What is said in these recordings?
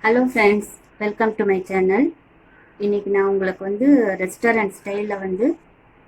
Hello friends, welcome to my channel. இன்றைக்கி நான் உங்களுக்கு ரெஸ்டாரண்ட் ஸ்டைலில்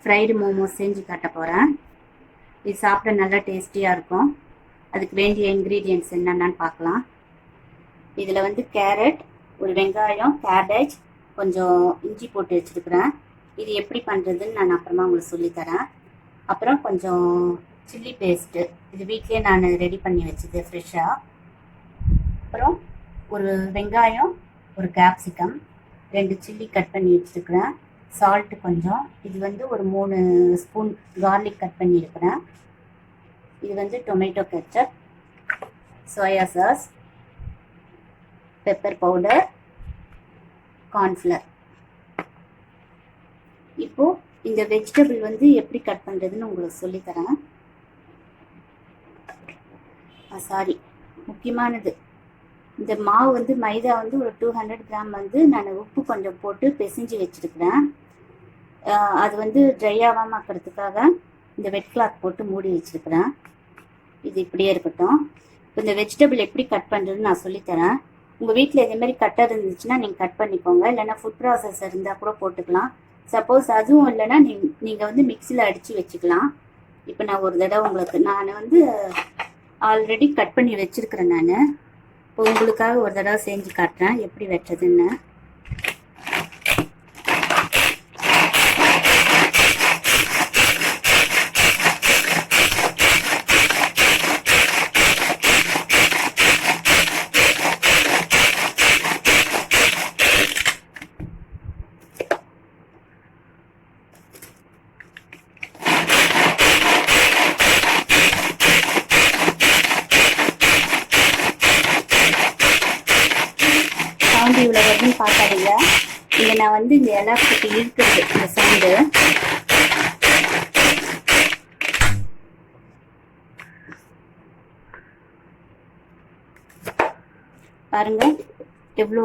ஃப்ரைடு மோமோஸ் செஞ்சு காட்ட போகிறேன். இது சாப்பிட நல்லா டேஸ்டியாக இருக்கும். அதுக்கு வேண்டிய இன்க்ரீடியன்ட்ஸ் என்னென்னு பார்க்கலாம். இதில் கேரட், ஒரு வெங்காயம், கேபேஜ், கொஞ்சம் இஞ்சி போட்டு வச்சுருக்கிறேன். இது எப்படி பண்ணுறதுன்னு நான் அப்புறமா உங்களுக்கு சொல்லித்தரேன். அப்புறம் கொஞ்சம் சில்லி பேஸ்ட்டு, இது வீட்லேயே நான் ரெடி பண்ணி வச்சுது ஃப்ரெஷ்ஷாக. அப்புறம் ஒரு வெங்காயம், ஒரு கேப்சிகம், 2 சில்லி கட் பண்ணி வச்சுருக்கிறேன். சால்ட்டு கொஞ்சம். இது ஒரு 3 ஸ்பூன் கார்லிக் கட் பண்ணியிருக்கிறேன். இது tomato ketchup, soya sauce, pepper powder, cornflour. இப்போது இந்த வெஜிடபிள் எப்படி கட் பண்ணுறதுன்னு உங்களுக்கு சொல்லித்தரேன். சாரி, முக்கியமானது, இந்த மாவு மைதா ஒரு 200 கிராம் நான் உப்பு கொஞ்சம் போட்டு பிசைஞ்சு வச்சுருக்கிறேன். அது ட்ரை ஆகாமல் ஆக்கிறதுக்காக இந்த வெட் கிளாத் போட்டு மூடி வச்சுருக்கிறேன். இது இப்படியே இருக்கட்டும். இப்போ இந்த வெஜிடபிள் எப்படி கட் பண்ணுறதுன்னு நான் சொல்லித்தரேன். உங்கள் வீட்டில் இதேமாரி கட்டர் இருந்துச்சுன்னா நீங்கள் கட் பண்ணிக்கோங்க. இல்லைன்னா ஃபுட் ப்ராசஸர் இருந்தால் கூட போட்டுக்கலாம். சப்போஸ் அதுவும் இல்லைன்னா நீங்கள் மிக்சியில் அடித்து வச்சுக்கலாம். இப்போ நான் ஒரு தடவை உங்களுக்கு நான் ஆல்ரெடி கட் பண்ணி வச்சுருக்கிறேன். நான் இப்போ உங்களுக்காக ஒரு தடவை செஞ்சு காட்டுறேன் எப்படி வெட்டுறதுன்னு. இவ்வளோ வருதுன்னு பார்க்காதீங்க. இங்கே நான் இந்த இலை போட்டு இழுக்கிறது, இந்த சவுண்டு. பாருங்க எவ்வளோ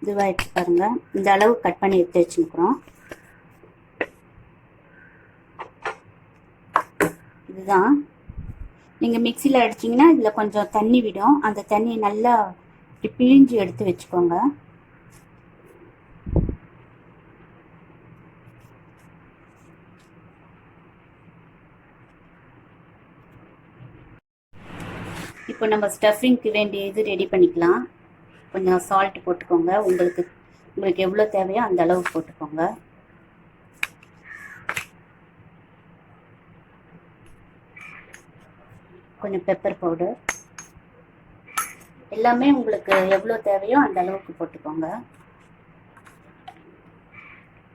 இதுவாகிடுச்சு பாருங்க. இந்த அளவு கட் பண்ணி எடுத்து வச்சுருக்குறோம். இதுதான். நீங்கள் மிக்சியில் அடிச்சிங்கன்னா இதில் கொஞ்சம் தண்ணி விடும். அந்த தண்ணியை நல்லா பிழிஞ்சு எடுத்து வச்சுக்கோங்க. இப்போ நம்ம ஸ்டஃபிங்க்கு வேண்டிய இது ரெடி பண்ணிக்கலாம். கொஞ்சம் சால்ட் போட்டுக்கோங்க. உங்களுக்கு எவ்வளோ தேவையோ அந்த அளவு போட்டுக்கோங்க. கொஞ்சம் பெப்பர் பவுடர், எல்லாமே உங்களுக்கு எவ்வளோ தேவையோ அந்த அளவுக்கு போட்டுக்கோங்க.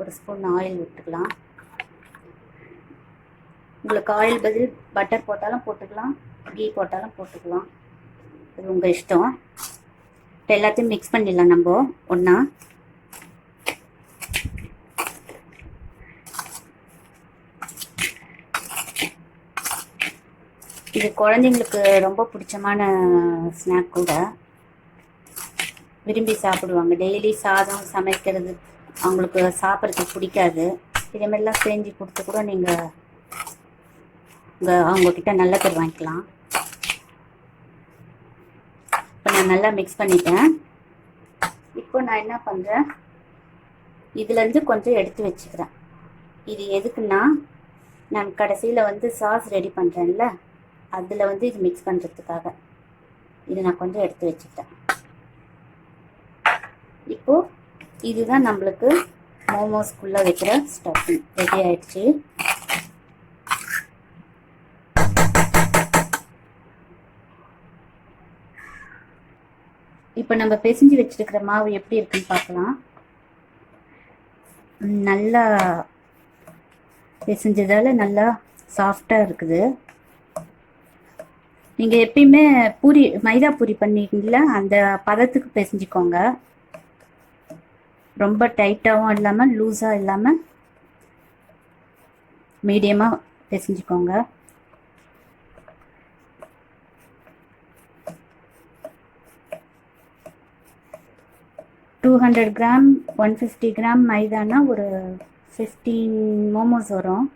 ஒரு ஸ்பூன் ஆயில் விட்டுக்கலாம். உங்களுக்கு ஆயில் பதில் பட்டர் போட்டாலும் போட்டுக்கலாம், கீ போட்டாலும் போட்டுக்கலாம். இது உங்கள் இஷ்டம். இப்போ எல்லாத்தையும் மிக்ஸ் பண்ணிடலாம் நம்ம ஒன்றா. இது குழந்தைங்களுக்கு ரொம்ப பிடிச்சமான ஸ்நாக் கூட. விரும்பி சாப்பிடுவாங்க. டெய்லி சாதம் சமைக்கிறது அவங்களுக்கு சாப்பிட்றதுக்கு பிடிக்காது. இதேமாதிரிலாம் செஞ்சு கொடுத்து கூட நீங்கள் அவங்கக்கிட்ட நல்ல பேர் வாங்கிக்கலாம். இப்போ நான் நல்லா மிக்ஸ் பண்ணிட்டேன். இப்போ நான் என்ன பண்ணுறேன், இதுலேருந்து கொஞ்சம் எடுத்து வச்சுக்கிறேன். இது எதுக்குன்னா, நான் கடைசியில் சாஸ் ரெடி பண்ணுறேன்ல, அதில் இது மிக்ஸ் பண்ணுறதுக்காக இது நான் கொஞ்சம் எடுத்து வச்சுக்கிட்டேன். இப்போது இதுதான் நம்மளுக்கு மோமோஸ்குள்ளே வைக்கிற ஸ்டஃபிங் ரெடி ஆயிடுச்சு. இப்போ நம்ம பிசைஞ்சு வச்சுருக்கிற மாவு எப்படி இருக்குன்னு பார்க்கலாம். நல்லா பிசைஞ்சதால் நல்லா சாஃப்டாக இருக்குது. நீங்கள் எப்பயுமே மைதா பூரி பண்ணிங்களா அந்த பதத்துக்கு பிசைஞ்சிக்கோங்க. ரொம்ப டைட்டாகவும் இல்லாமல் லூஸாக இல்லாமல் மீடியமாக பிசைஞ்சிக்கோங்க. $200 கிராம் 150 கிராம் மைதானா ஒரு 15 மோமோஸ் வரும்.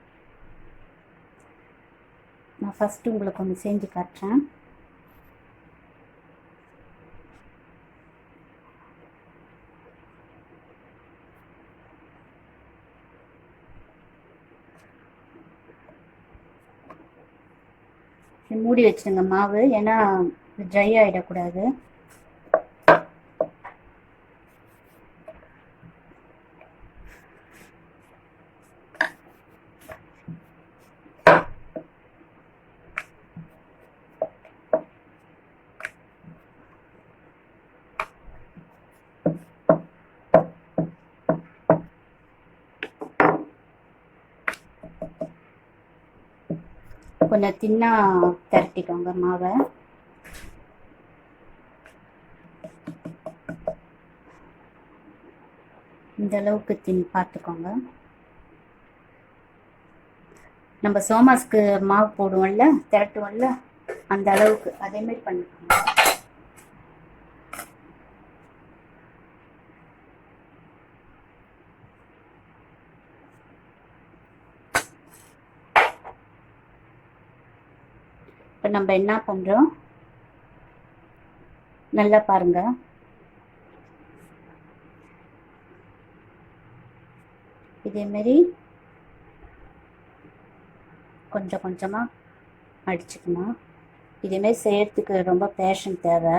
நான் ஃபஸ்ட்டு உங்களுக்கு ஒன்று செஞ்சு காட்டுறேன். மூடி வச்சுருங்க மாவு, ஏன்னா ட்ரை ஆகிடக்கூடாது. கொஞ்சம் தின்னா திரட்டிக்கோங்க மாவை. இந்த அளவுக்கு பார்த்துக்கோங்க. நம்ம சோமாஸ்க்கு மாவு போடுவோம்ல, திரட்டுவோம்ல, அந்த அளவுக்கு அதேமாரி பண்ணிக்கோங்க. இப்போ நம்ம என்ன பண்ணுறோம், நல்லா பாருங்க. இதேமாரி கொஞ்சம் கொஞ்சமாக அடிச்சுக்கணும். இதேமாரி செய்யறதுக்கு ரொம்ப பேஷன் தேவை.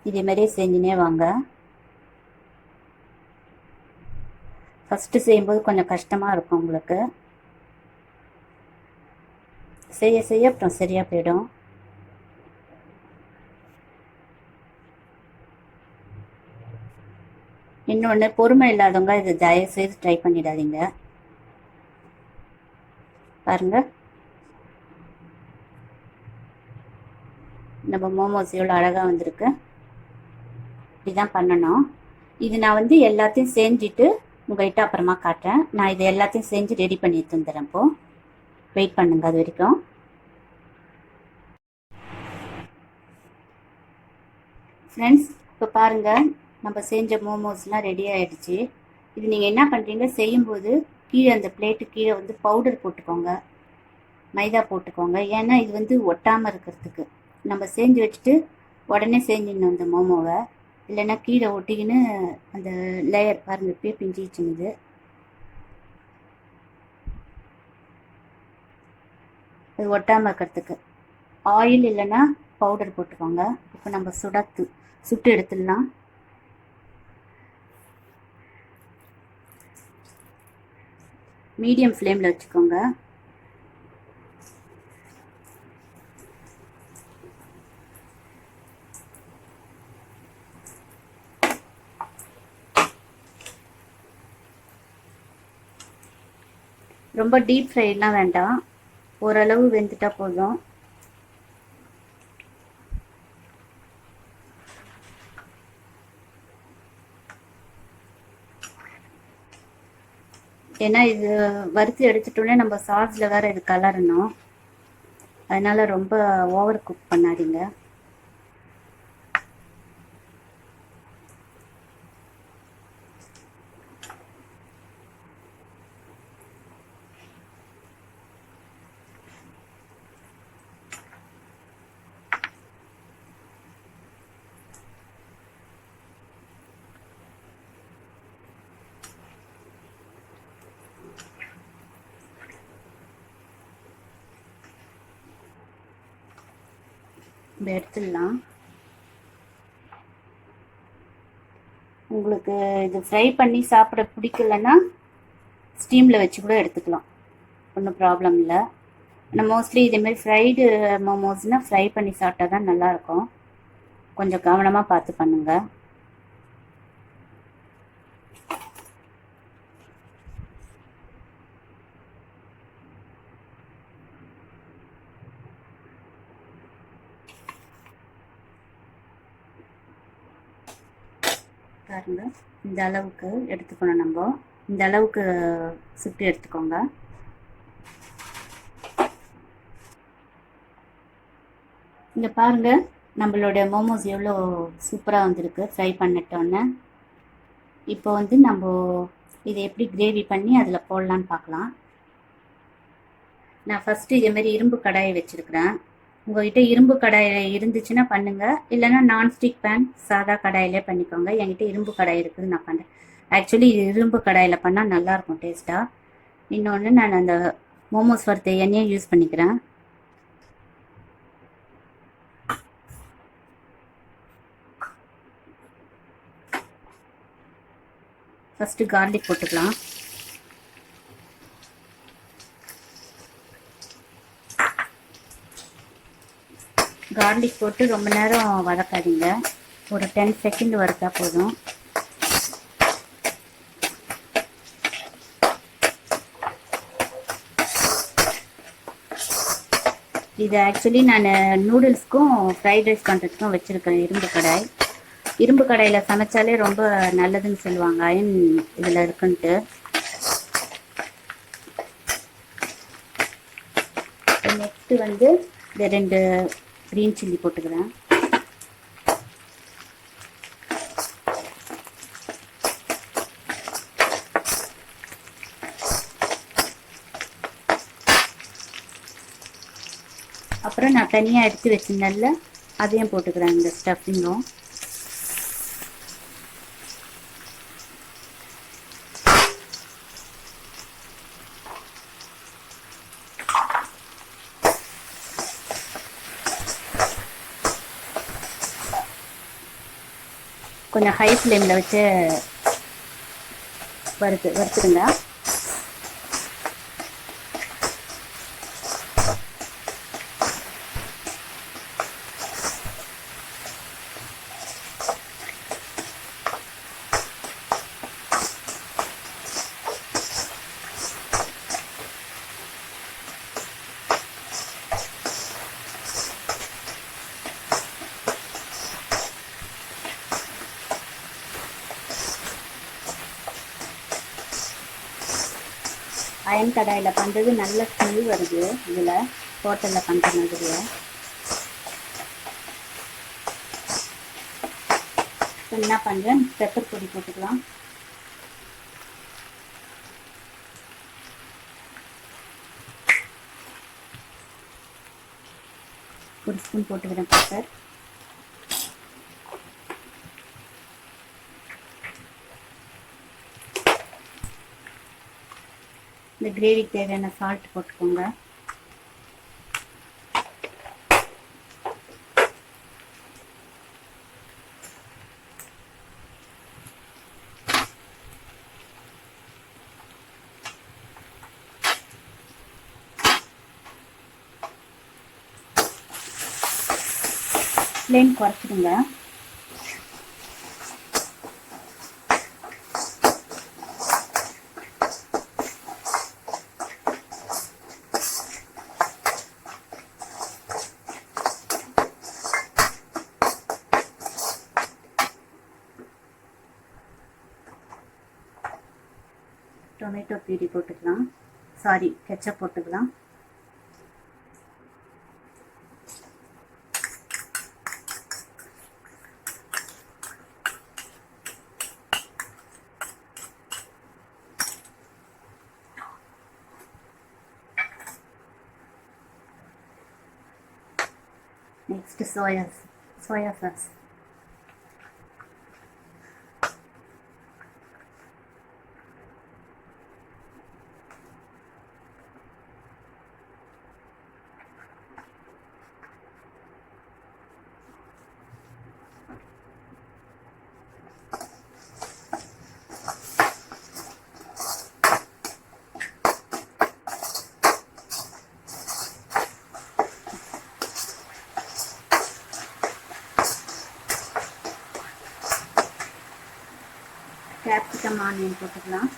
இதேமாரி செஞ்சுனே வாங்க. ஃபஸ்ட்டு செய்யும்போது கொஞ்சம் கஷ்டமாக இருக்கும் உங்களுக்கு, செய்ய செய்ய அப்புறம் சரியாக போயிடும். இன்னொன்று, பொறுமை இல்லாதவங்க இது தயவுசெய்து ட்ரை பண்ணிடாதீங்க. பாருங்கள், நம்ம மோமோஸ் எவ்வளோ அழகாக வந்திருக்கு. இப்படிதான் பண்ணணும். இது நான் வந்து எல்லாத்தையும் செஞ்சுட்டு உங்கள்கிட்ட அப்புறமா காட்டுறேன். நான் இது எல்லாத்தையும் செஞ்சு ரெடி பண்ணி தந்துடுறேன். இப்போது வெயிட் பண்ணுங்க அது வரைக்கும். ஃப்ரெண்ட்ஸ், இப்போ பாருங்கள், நம்ம செஞ்ச மோமோஸ்லாம் ரெடி ஆகிடுச்சு. இது நீங்கள் என்ன பண்ணுறீங்க, செய்யும்போது கீழே அந்த பிளேட்டு கீழே வந்து பவுடர் போட்டுக்கோங்க, மைதா போட்டுக்கோங்க. ஏன்னா இது வந்து ஒட்டாமல் இருக்கிறதுக்கு. நம்ம செஞ்சு வச்சுட்டு உடனே செஞ்சிடணும் இந்த மோமோவை, இல்லைன்னா கீழே ஒட்டிக்கின்னு அந்த லேயர் பாருங்கள் இப்பயே பிஞ்சிச்சுங்குது. அது ஒட்டாமல் இருக்கிறதுக்கு ஆயில் இல்லைன்னா பவுடர் போட்டுக்கோங்க. இப்போ நம்ம சுட்டு எடுத்துடலாம். மீடியம் ஃப்ளேமில் வச்சுக்கோங்க. ரொம்ப டீப் ஃப்ரைலாம் வேண்டாம், ஓரளவு வெந்துட்டா போதும். ஏன்னா இது வறுத்து எடுத்துட்டோன்னே நம்ம சாஸில் வேறு இது கலரணும், அதனால் ரொம்ப ஓவர் குக் பண்ணாதீங்க. இப்போ எடுத்துடலாம். உங்களுக்கு இது ஃப்ரை பண்ணி சாப்பிட பிடிக்கலன்னா ஸ்டீமில் வச்சு கூட எடுத்துக்கலாம், ஒன்றும் ப்ராப்ளம் இல்லை. ஆனால் மோஸ்ட்லி இதேமாரி ஃப்ரைடு மோமோஸ்னால் ஃப்ரை பண்ணி சாப்பிட்டா தான் நல்லாயிருக்கும். கொஞ்சம் கவனமாக பார்த்து பண்ணுங்கள். பாருங்க, இந்த அளவுக்கு எடுத்துக்கணும். நம்ம இந்த அளவுக்கு சுட்டு எடுத்துக்கோங்க. இங்கே பாருங்க, நம்மளோட மோமோஸ் எவ்வளோ சூப்பராக வந்திருக்கு ஃப்ரை பண்ணிட்டோன்னே. இப்போ வந்து நம்ம இதை எப்படி கிரேவி பண்ணி அதில் போடலான்னு பார்க்கலாம். நான் ஃபஸ்ட்டு இதேமாரி இரும்பு கடாயை வச்சுருக்கிறேன். உங்ககிட்ட இரும்பு கடாய் இருந்துச்சுன்னா பண்ணுங்க, இல்லைன்னா நான்ஸ்டிக் பேன் சாதா கடாயிலே பண்ணிக்கோங்க. என்கிட்ட இரும்பு கடாய் இருக்குது, நான் பண்ணுறேன். ஆக்சுவலி இரும்பு கடாயில் பண்ணால் நல்லாயிருக்கும் டேஸ்ட்டாக. இன்னொன்று நான் அந்த மோமோஸ் வறுத்த எண்ணெயை யூஸ் பண்ணிக்கிறேன். ஃபஸ்ட்டு கார்லிக் போட்டுக்கலாம். கார்லிக் போட்டு ரொம்ப நேரம் வதக்காதீங்க, ஒரு 10 செகண்ட் வறுத்தா போதும். இது ஆக்சுவலி நான் நூடுல்ஸ்க்கும் ஃப்ரைட் ரைஸ் பண்ணுறதுக்கும் வச்சுருக்கேன் இரும்பு கடாய். இரும்பு கடாயில் சமைச்சாலே ரொம்ப நல்லதுன்னு சொல்லுவாங்க, அயன் இதில் இருக்குன்ட்டு. நெக்ஸ்ட்டு வந்து இந்த 2 க்ரீன் சில்லி போட்டுக்கிறேன். அப்புறம் நான் தனியாக எடுத்து வச்சிருந்தேன்ல, அதையும் போட்டுக்கிறேன், இந்த ஸ்டஃபிங்கும். கொஞ்சம் ஹை ஃப்ளேமில் வச்சு வறுத்துடுங்க. அயன் கடாயில் பண்ணுறது நல்ல ஸ்மெல் வருது, இதில் ஹோட்டலில் பண்ணுற மாதிரியே. என்ன பண்ணுறேன், பெப்பர் பொடி போட்டுக்கலாம். ஒரு ஸ்பூன் போட்டுக்கிறேன் பெப்பர். இந்த கிரேவிக்கு தேவையான சால்ட் போட்டுக்கோங்க. ஃப்ளேம் குறைச்சிடுங்க. டொமேட்டோ பியூரி போட்டுக்கலாம், சாரி கெச்சப் போட்டுக்கலாம். Next soya sauce. Capsicum onion போட்டுக்கலாம்.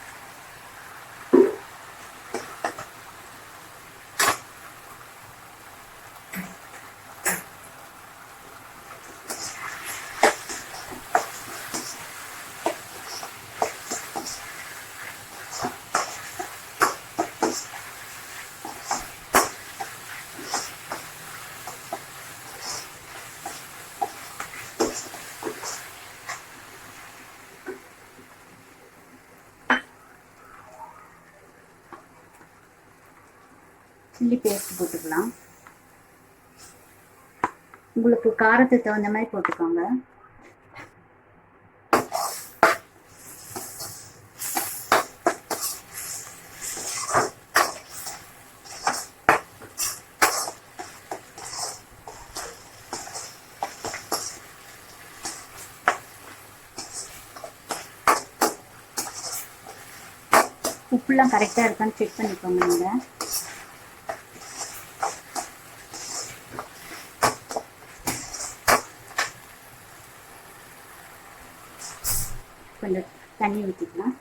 சில்லி பேஸ்ட் போட்டுக்கலாம். உங்களுக்கு காரத்துக்கு தகுந்த மாதிரி போட்டுக்கோங்க. உப்புலாம் கரெக்டாக இருக்கான்னு செக் பண்ணிக்கோங்க நீங்கள். கொஞ்சம் தண்ணி ஊற்றிக்கலாம்.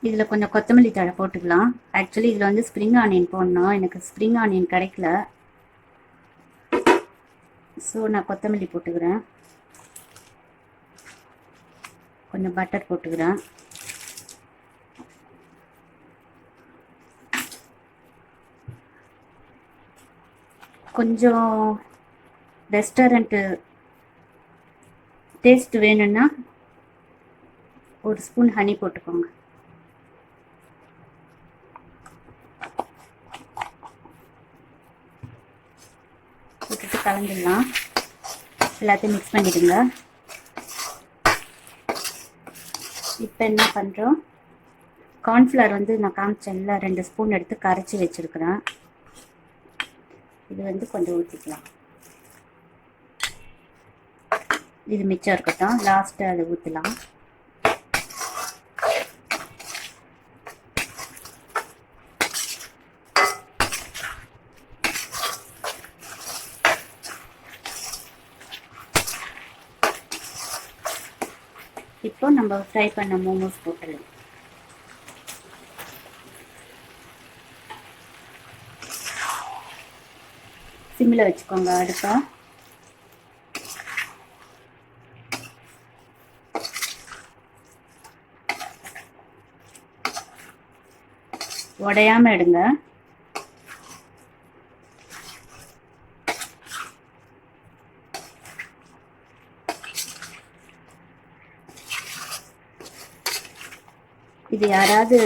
இதில் கொஞ்சம் கொத்தமல்லி தழை போட்டுக்கலாம். ஆக்சுவலி இதில் வந்து ஸ்ப்ரிங் ஆனியன் போடணும். எனக்கு ஸ்ப்ரிங் ஆனியன் கிடைக்கல, ஸோ நான் கொத்தமல்லி போட்டுக்கிறேன். கொஞ்சம் பட்டர் போட்டுக்கிறேன். கொஞ்சம் ரெஸ்டாரண்ட்டு டேஸ்ட் வேணும்னா ஒரு ஸ்பூன் ஹனி போட்டுக்கோங்க. போட்டுட்டு கலந்துடலாம். எல்லாத்தையும் மிக்ஸ் பண்ணிடுங்க. இப்போ என்ன பண்ணுறோம், கார்ன்ஃப்ளவர் வந்து நான் காமிச்சேன்ல 2 ஸ்பூன் எடுத்து கரைச்சி வச்சுருக்கிறேன். இது வந்து கொஞ்சம் ஊற்றிக்கலாம். இது மிச்சம் இருக்கட்டும், லாஸ்ட்டு அதை ஊற்றலாம். இப்போ நம்ம ஃப்ரை பண்ண மோமோஸ் போட்டுடலாம். சிம்மில் வச்சுக்கோங்க அடுப்பை. உடையாம எடுங்க. இது யாராவது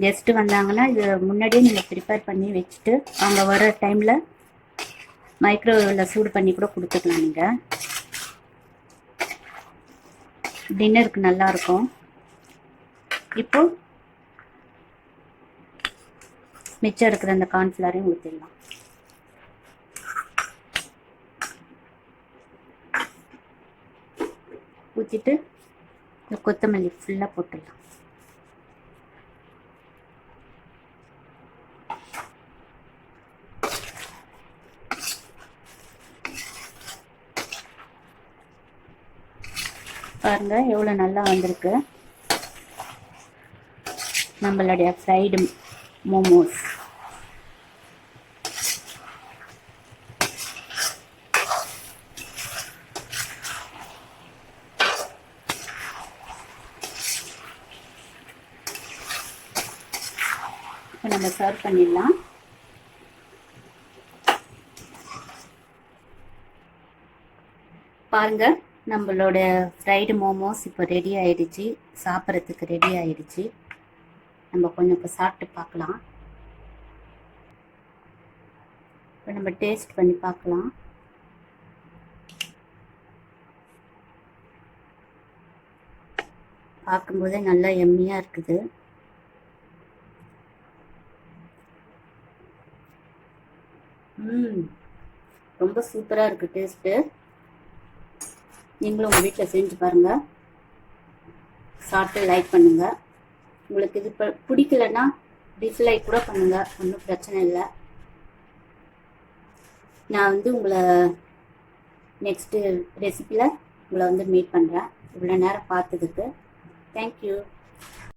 கெஸ்ட்டு வந்தாங்கன்னா இது முன்னாடியே நீங்கள் ப்ரிப்பேர் பண்ணி வச்சுட்டு அவங்க வர டைமில் மைக்ரோவேவில் சூடு பண்ணி கூட கொடுத்துக்கலாம். நீங்கள் டின்னருக்கு நல்லாயிருக்கும். இப்போ மிச்சம் இருக்கிற அந்த கார்ன்ஃப்ளவரையும் ஊற்றிடலாம். ஊற்றிட்டு இந்த கொத்தமல்லி ஃபுல்லாக போட்டுடலாம். பாருங்க எவ்வளோ நல்லா வந்திருக்கு நம்மளுடைய ஃப்ரைடு மோமோஸ். இப்போ நம்ம சர்வ் பண்ணிடலாம். பாருங்க நம்மளோட ஃப்ரைடு மோமோஸ் இப்போ ரெடி ஆயிடுச்சு. சாப்பிட்றதுக்கு ரெடி ஆயிடுச்சு. நம்ம கொஞ்சம் இப்போ சாப்பிட்டு பார்க்கலாம். இப்போ நம்ம டேஸ்ட் பண்ணி பார்க்கலாம். பார்க்கும்போதே நல்லா எம்மியாக இருக்குது. ரொம்ப சூப்பராக இருக்குது டேஸ்ட்டு. நீங்களும் உங்கள் வீட்டில் செஞ்சு பாருங்கள். சாப்பிட்டு லைக் பண்ணுங்கள். உங்களுக்கு இது பிடிக்கலன்னா டிஸ்லைக் கூட பண்ணுங்கள், ஒன்றும் பிரச்சனை இல்லை. நான் வந்து உங்களை நெக்ஸ்ட்டு ரெசிப்பியில் உங்களை வந்து மீட் பண்ணுறேன். இவ்வளோ நேரம் பார்த்ததுக்கு தேங்க்யூ.